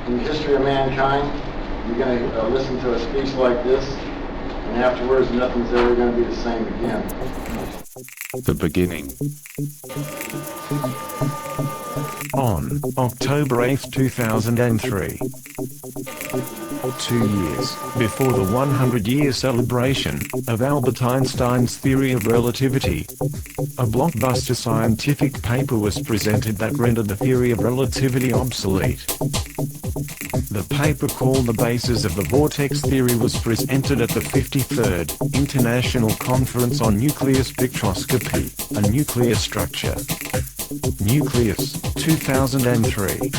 in the history of mankind, you're going to listen to a speech like this, and afterwards nothing's ever going to be the same again. The beginning. On October 8, 2003. 2 years before the 100-year celebration of Albert Einstein's theory of relativity, a blockbuster scientific paper was presented that rendered the theory of relativity obsolete. The paper, called The Basis of the Vortex Theory, was presented at the 53rd International Conference on Nuclear Spectroscopy, a Nuclear Structure. Nucleus, 2003.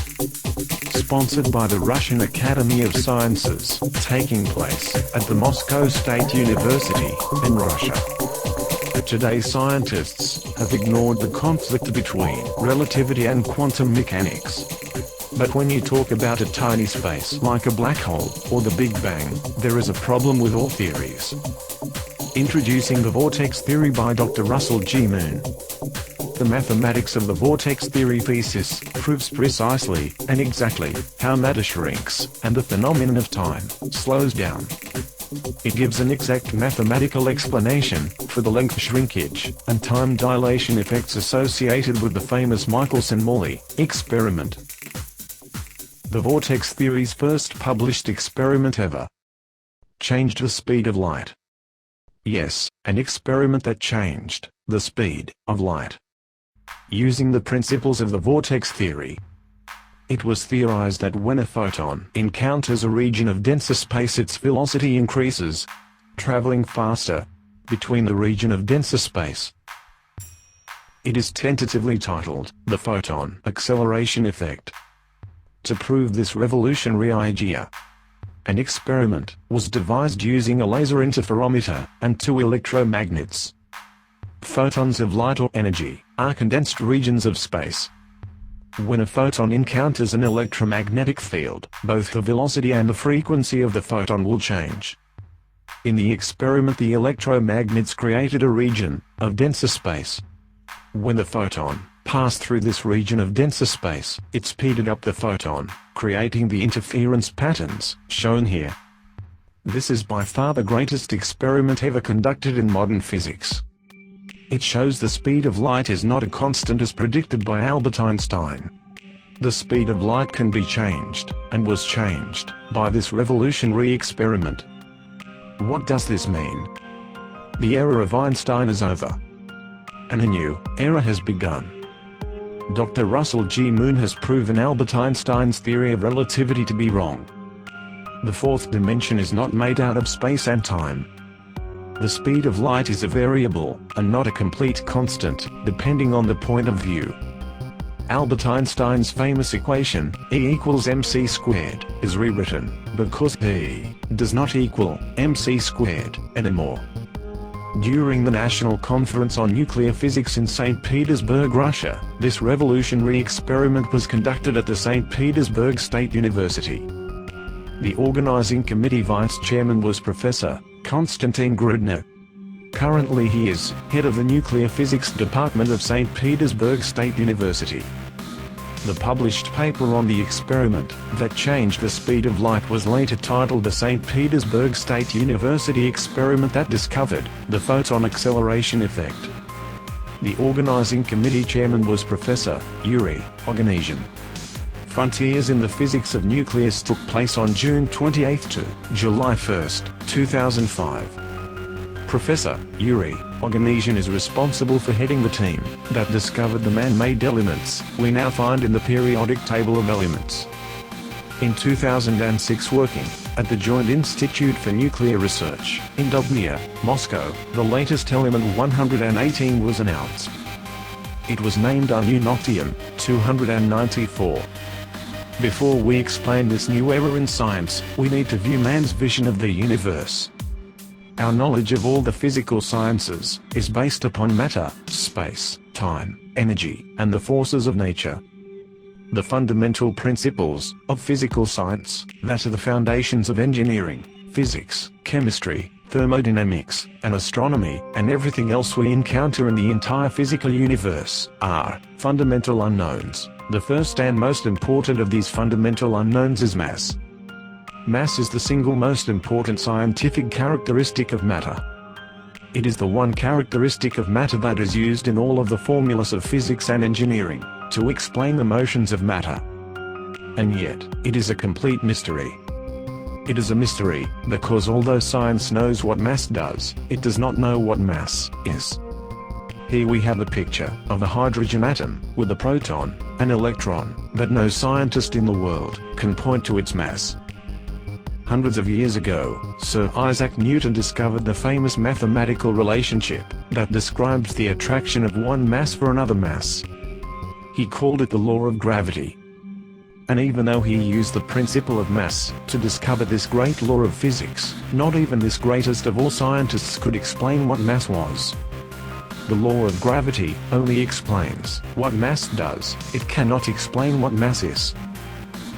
Sponsored by the Russian Academy of Sciences, taking place at the Moscow State University in Russia. Today, scientists have ignored the conflict between relativity and quantum mechanics. But when you talk about a tiny space like a black hole or the Big Bang, there is a problem with all theories. Introducing the vortex theory by Dr. Russell G. Moon. The mathematics of the vortex theory thesis proves precisely and exactly how matter shrinks and the phenomenon of time slows down. It gives an exact mathematical explanation for the length shrinkage and time dilation effects associated with the famous Michelson-Morley experiment. The vortex theory's first published experiment ever changed the speed of light. Yes, an experiment that changed the speed of light. Using the principles of the vortex theory, it was theorized that when a photon encounters a region of denser space, its velocity increases, traveling faster between the region of denser space. It is tentatively titled the photon acceleration effect. To prove this revolutionary idea, an experiment was devised using a laser interferometer and 2 electromagnets. Photons of light or energy are condensed regions of space. When a photon encounters an electromagnetic field, both the velocity and the frequency of the photon will change. In the experiment, the electromagnets created a region of denser space. When the photon passed through this region of denser space, it speeded up the photon, creating the interference patterns shown here. This is by far the greatest experiment ever conducted in modern physics. It shows the speed of light is not a constant as predicted by Albert Einstein. The speed of light can be changed, and was changed, by this revolutionary experiment. What does this mean? The era of Einstein is over, and a new era has begun. Dr. Russell G. Moon has proven Albert Einstein's theory of relativity to be wrong. The fourth dimension is not made out of space and time. The speed of light is a variable, and not a complete constant, depending on the point of view. Albert Einstein's famous equation, E equals mc squared, is rewritten, because E does not equal mc squared anymore. During the National Conference on Nuclear Physics in St. Petersburg, Russia, this revolutionary experiment was conducted at the St. Petersburg State University. The organizing committee vice chairman was Professor Konstantin Grudner. Currently he is head of the Nuclear Physics Department of St. Petersburg State University. The published paper on the experiment that changed the speed of light was later titled the St. Petersburg State University experiment that discovered the photon acceleration effect. The organizing committee chairman was Professor Yuri Oganesian. Frontiers in the Physics of Nucleus took place on June 28 to July 1, 2005. Professor Yuri Oganesian is responsible for heading the team that discovered the man-made elements we now find in the periodic table of elements. In 2006, working at the Joint Institute for Nuclear Research in Dubnya, Moscow, the latest element 118 was announced. It was named Ununoctium 294. Before we explain this new era in science, we need to view man's vision of the universe. Our knowledge of all the physical sciences is based upon matter, space, time, energy, and the forces of nature. The fundamental principles of physical science, that are the foundations of engineering, physics, chemistry, thermodynamics, and astronomy, and everything else we encounter in the entire physical universe, are fundamental unknowns. The first and most important of these fundamental unknowns is mass. Mass is the single most important scientific characteristic of matter. It is the one characteristic of matter that is used in all of the formulas of physics and engineering, to explain the motions of matter. And yet, it is a complete mystery. It is a mystery, because although science knows what mass does, it does not know what mass is. Here we have a picture of a hydrogen atom, with a proton, an electron, but no scientist in the world can point to its mass. Hundreds of years ago, Sir Isaac Newton discovered the famous mathematical relationship that describes the attraction of one mass for another mass. He called it the law of gravity. And even though he used the principle of mass to discover this great law of physics, not even this greatest of all scientists could explain what mass was. The law of gravity only explains what mass does, it cannot explain what mass is.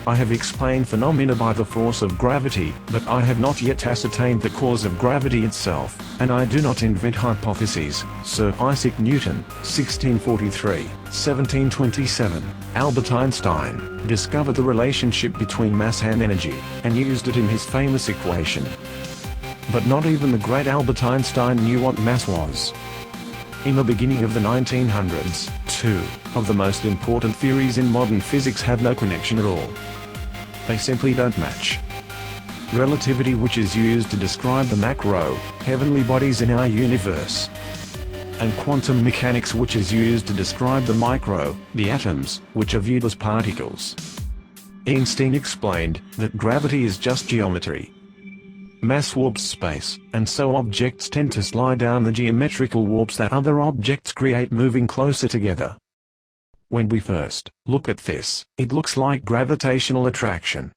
I have explained phenomena by the force of gravity, but I have not yet ascertained the cause of gravity itself, and I do not invent hypotheses. Sir Isaac Newton, 1643, 1727, Albert Einstein, discovered the relationship between mass and energy, and used it in his famous equation. But not even the great Albert Einstein knew what mass was. In the beginning of the 1900s, two of the most important theories in modern physics had no connection at all. They simply don't match. Relativity, which is used to describe the macro, heavenly bodies in our universe, and quantum mechanics, which is used to describe the micro, the atoms, which are viewed as particles. Einstein explained that gravity is just geometry. Mass warps space, and so objects tend to slide down the geometrical warps that other objects create, moving closer together. When we first look at this, it looks like gravitational attraction.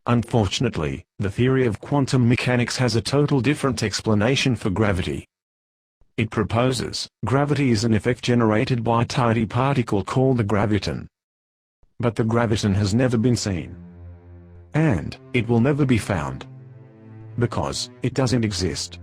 Unfortunately, the theory of quantum mechanics has a total different explanation for gravity. It proposes gravity is an effect generated by a tiny particle called the graviton. But the graviton has never been seen. And it will never be found. Because it doesn't exist.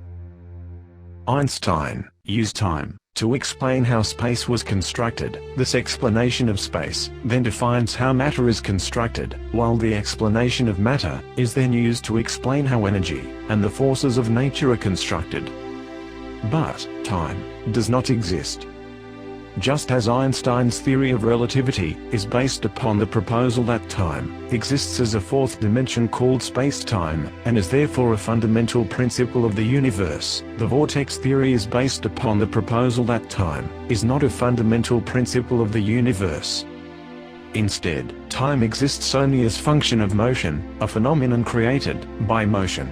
Einstein used time to explain how space was constructed. This explanation of space then defines how matter is constructed, while the explanation of matter is then used to explain how energy and the forces of nature are constructed. But time does not exist. Just as Einstein's theory of relativity is based upon the proposal that time exists as a fourth dimension called space-time, and is therefore a fundamental principle of the universe, the vortex theory is based upon the proposal that time is not a fundamental principle of the universe. Instead, time exists only as function of motion, a phenomenon created by motion.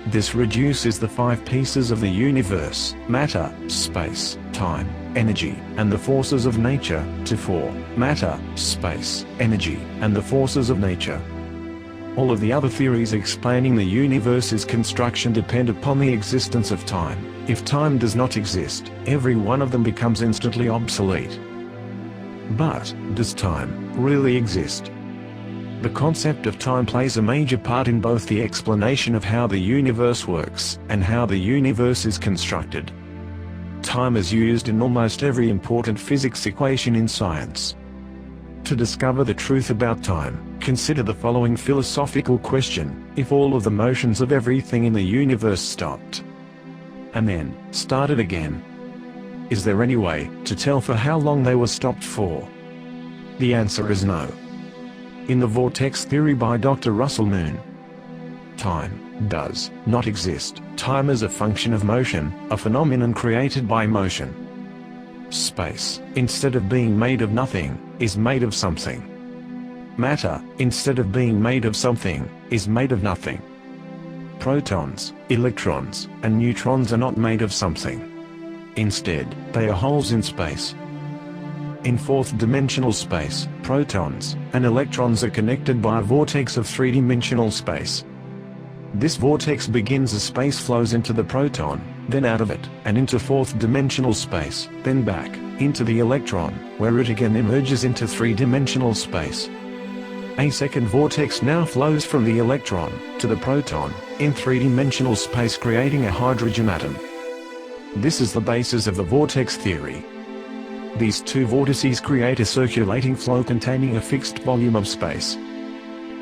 This reduces the five pieces of the universe, matter, space, time, energy, and the forces of nature, to four: matter, space, energy, and the forces of nature. All of the other theories explaining the universe's construction depend upon the existence of time. If time does not exist, every one of them becomes instantly obsolete. But, does time really exist? The concept of time plays a major part in both the explanation of how the universe works, and how the universe is constructed. Time is used in almost every important physics equation in science. To discover the truth about time, consider the following philosophical question: if all of the motions of everything in the universe stopped, and then started again, is there any way to tell for how long they were stopped for? The answer is no. In the vortex theory by Dr. Russell Moon, time does not exist. Time is a function of motion, a phenomenon created by motion. Space, instead of being made of nothing, is made of something. Matter, instead of being made of something, is made of nothing. Protons, electrons, and neutrons are not made of something. Instead, they are holes in space. In fourth-dimensional space, protons and electrons are connected by a vortex of three-dimensional space. This vortex begins as space flows into the proton, then out of it, and into fourth-dimensional space, then back into the electron, where it again emerges into three-dimensional space. A second vortex now flows from the electron to the proton in three-dimensional space, creating a hydrogen atom. This is the basis of the vortex theory. These two vortices create a circulating flow containing a fixed volume of space.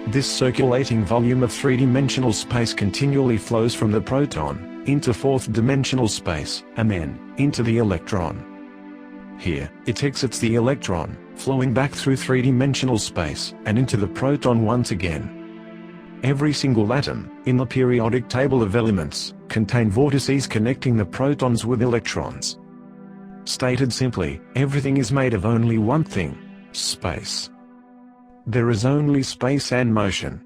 This circulating volume of three-dimensional space continually flows from the proton into fourth-dimensional space, and then into the electron. Here, it exits the electron, flowing back through three-dimensional space, and into the proton once again. Every single atom, in the periodic table of elements, contain vortices connecting the protons with electrons. Stated simply, everything is made of only one thing: space. There is only space and motion.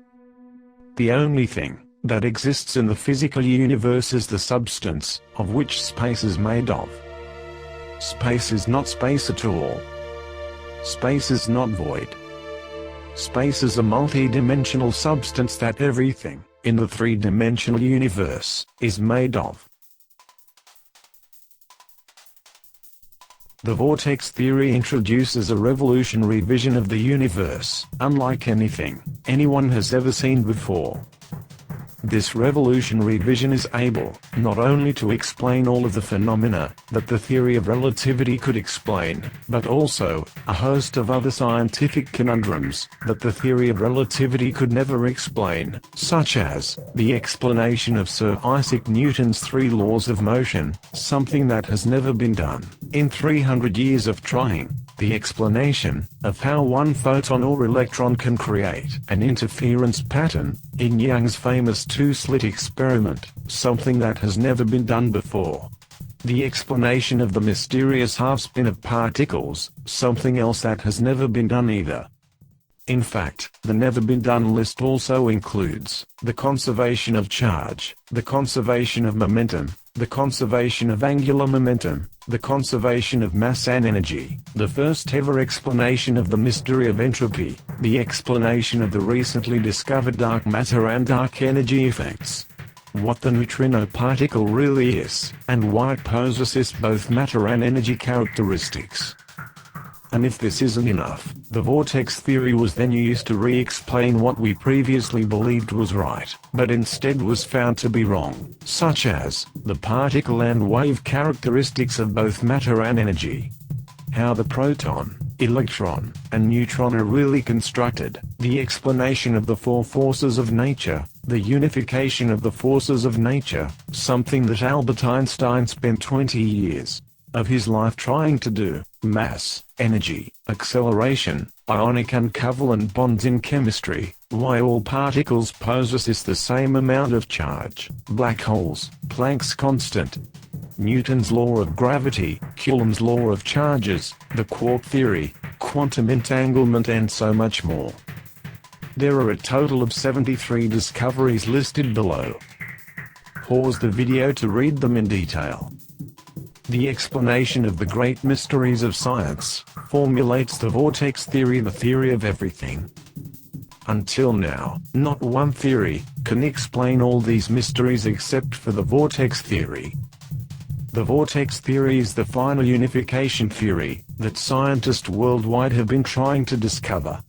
The only thing that exists in the physical universe is the substance of which space is made of. Space is not space at all. Space is not void. Space is a multi-dimensional substance that everything in the three-dimensional universe is made of. The vortex theory introduces a revolutionary vision of the universe, unlike anything anyone has ever seen before. This revolutionary vision is able not only to explain all of the phenomena that the theory of relativity could explain, but also a host of other scientific conundrums that the theory of relativity could never explain, such as the explanation of Sir Isaac Newton's three laws of motion, something that has never been done in 300 years of trying. The explanation of how one photon or electron can create an interference pattern in Young's famous two-slit experiment, something that has never been done before. The explanation of the mysterious half-spin of particles, something else that has never been done either. In fact, the never-been-done list also includes the conservation of charge, the conservation of momentum, the conservation of angular momentum, the conservation of mass and energy, the first-ever explanation of the mystery of entropy, the explanation of the recently discovered dark matter and dark energy effects, what the neutrino particle really is, and why it possesses both matter and energy characteristics. And if this isn't enough, the vortex theory was then used to re-explain what we previously believed was right, but instead was found to be wrong, such as the particle and wave characteristics of both matter and energy, how the proton, electron, and neutron are really constructed, the explanation of the four forces of nature, the unification of the forces of nature, something that Albert Einstein spent 20 years of his life trying to do, mass, energy, acceleration, ionic and covalent bonds in chemistry, why all particles possess the same amount of charge, black holes, Planck's constant, Newton's law of gravity, Coulomb's law of charges, the quark theory, quantum entanglement and so much more. There are a total of 73 discoveries listed below. Pause the video to read them in detail. The explanation of the great mysteries of science formulates the vortex theory, the theory of everything. Until now, not one theory can explain all these mysteries except for the vortex theory. The vortex theory is the final unification theory that scientists worldwide have been trying to discover